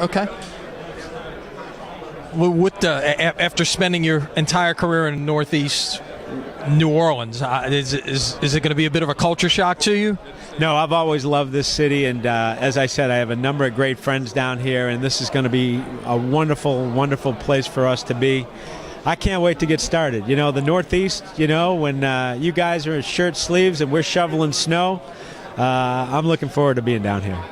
Okay. What after spending your entire career in Northeast New Orleans, is it going to be a bit of a culture shock to you? No, I've always loved this city, and as I said, I have a number of great friends down here, and this is going to be a wonderful, wonderful place for us to be. I can't wait to get started. You know, the Northeast, you know, when you guys are in shirt sleeves and we're shoveling snow, I'm looking forward to being down here.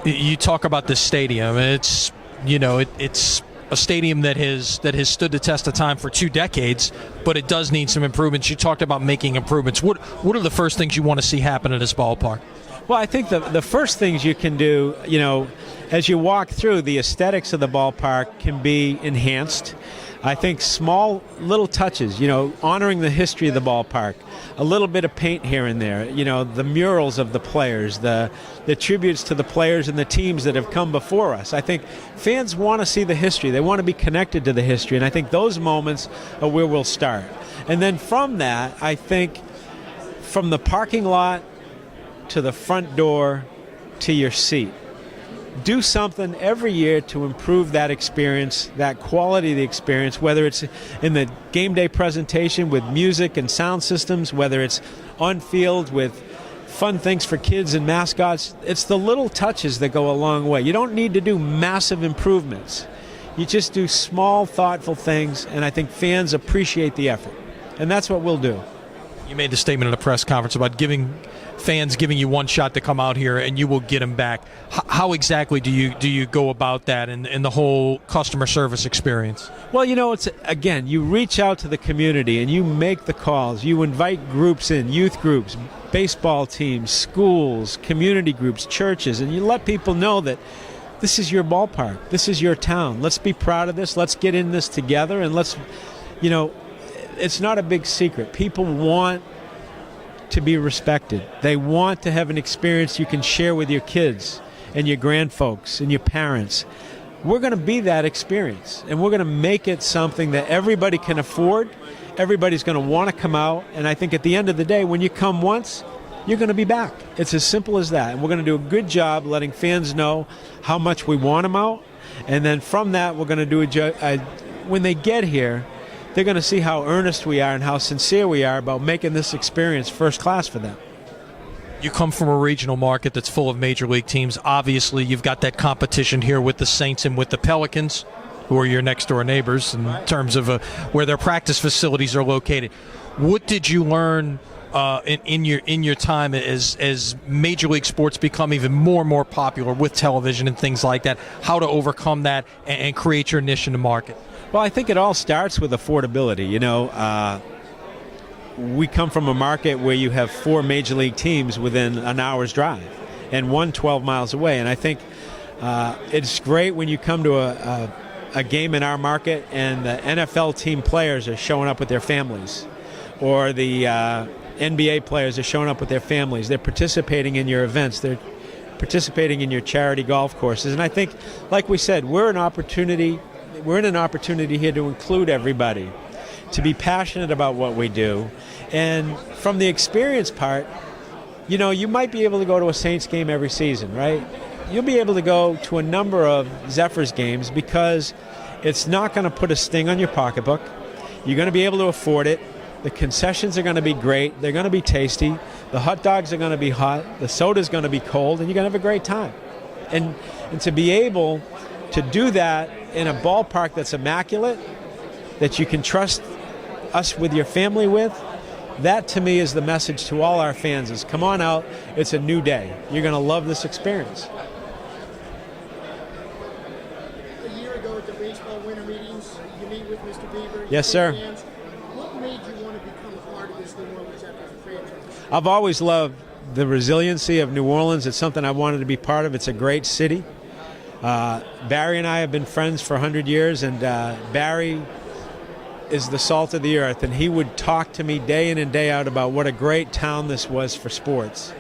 You talk about this stadium, and it's, you know, it's a stadium that has stood the test of time for 2 decades, but it does need some improvements. You talked about making improvements. What are the first things you want to see happen at this ballpark? Well, I think the first things you can do, you know, as you walk through, the aesthetics of the ballpark can be enhanced. I think small little touches, you know, honoring the history of the ballpark, a little bit of paint here and there, you know, the murals of the players, the tributes to the players and the teams that have come before us. I think fans want to see the history. They want to be connected to the history, and I think those moments are where we'll start. And then from that, I think from the parking lot to the front door to your seat, do something every year to improve that experience, that quality of the experience, whether it's in the game day presentation with music and sound systems, whether it's on field with fun things for kids and mascots. It's the little touches that go a long way. You don't need to do massive improvements. You just do small, thoughtful things, and I think fans appreciate the effort. And that's what we'll do. You made the statement at a press conference about fans giving you one shot to come out here and you will get them back. How exactly do you go about that in the whole customer service experience? Well, you know, it's again, you reach out to the community and you make the calls. You invite groups in, youth groups, baseball teams, schools, community groups, churches, and you let people know that this is your ballpark. This is your town. Let's be proud of this. Let's get in this together, and let's, you know, it's not a big secret. People want to be respected. They want to have an experience you can share with your kids and your grandfolks and your parents. We're going to be that experience, and we're going to make it something that everybody can afford. Everybody's going to want to come out, and I think at the end of the day, when you come once, you're going to be back. It's as simple as that, and we're going to do a good job letting fans know how much we want them out, and then from that, we're going to do when they get here, they're going to see how earnest we are and how sincere we are about making this experience first class for them. You come from a regional market that's full of major league teams. Obviously, you've got that competition here with the Saints and with the Pelicans, who are your next-door neighbors in terms of where their practice facilities are located. What did you learn in your time as major league sports become even more and more popular with television and things like that? How to overcome that and create your niche in the market? Well, I think it all starts with affordability. You know, we come from a market where you have 4 major league teams within an hour's drive and one 12 miles away. And I think it's great when you come to a game in our market and the NFL team players are showing up with their families, or the NBA players are showing up with their families. They're participating in your events. They're participating in your charity golf courses. And I think, like we said, we're in an opportunity here to include everybody, to be passionate about what we do. And from the experience part, you know, you might be able to go to a Saints game every season, right? You'll be able to go to a number of Zephyrs games because it's not going to put a sting on your pocketbook. You're going to be able to afford it. The concessions are going to be great. They're going to be tasty. The hot dogs are going to be hot. The soda's going to be cold, and you're going to have a great time. And to be able to do that in a ballpark that's immaculate, that you can trust us with your family with, that to me is the message to all our fans is come on out, it's a new day. You're going to love this experience. A year ago at the baseball winter meetings, you meet with Mr. Bieber. Yes, sir. Fans. What made you want to become a part of this New Orleans Zephyrs franchise? I've always loved the resiliency of New Orleans. It's something I wanted to be part of. It's a great city. Barry and I have been friends for 100 years, and Barry is the salt of the earth, and he would talk to me day in and day out about what a great town this was for sports.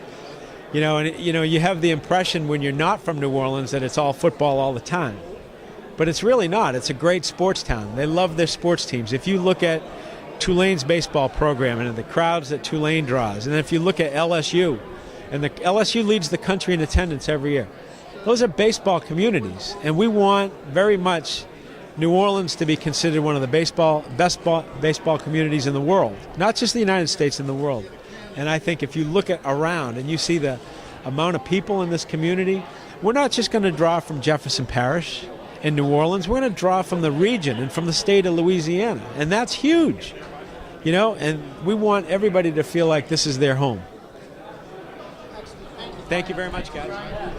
You know, and you have the impression when you're not from New Orleans that it's all football all the time. But it's really not. It's a great sports town. They love their sports teams. If you look at Tulane's baseball program and the crowds that Tulane draws, and if you look at LSU, and the LSU leads the country in attendance every year. those are baseball communities, and we want very much New Orleans to be considered one of the best baseball communities in the world, not just the United States, in the world. And I think if you look around and you see the amount of people in this community, we're not just going to draw from Jefferson Parish in New Orleans. We're going to draw from the region and from the state of Louisiana, and that's huge, and we want everybody to feel like this is their home. Thank you very much, guys.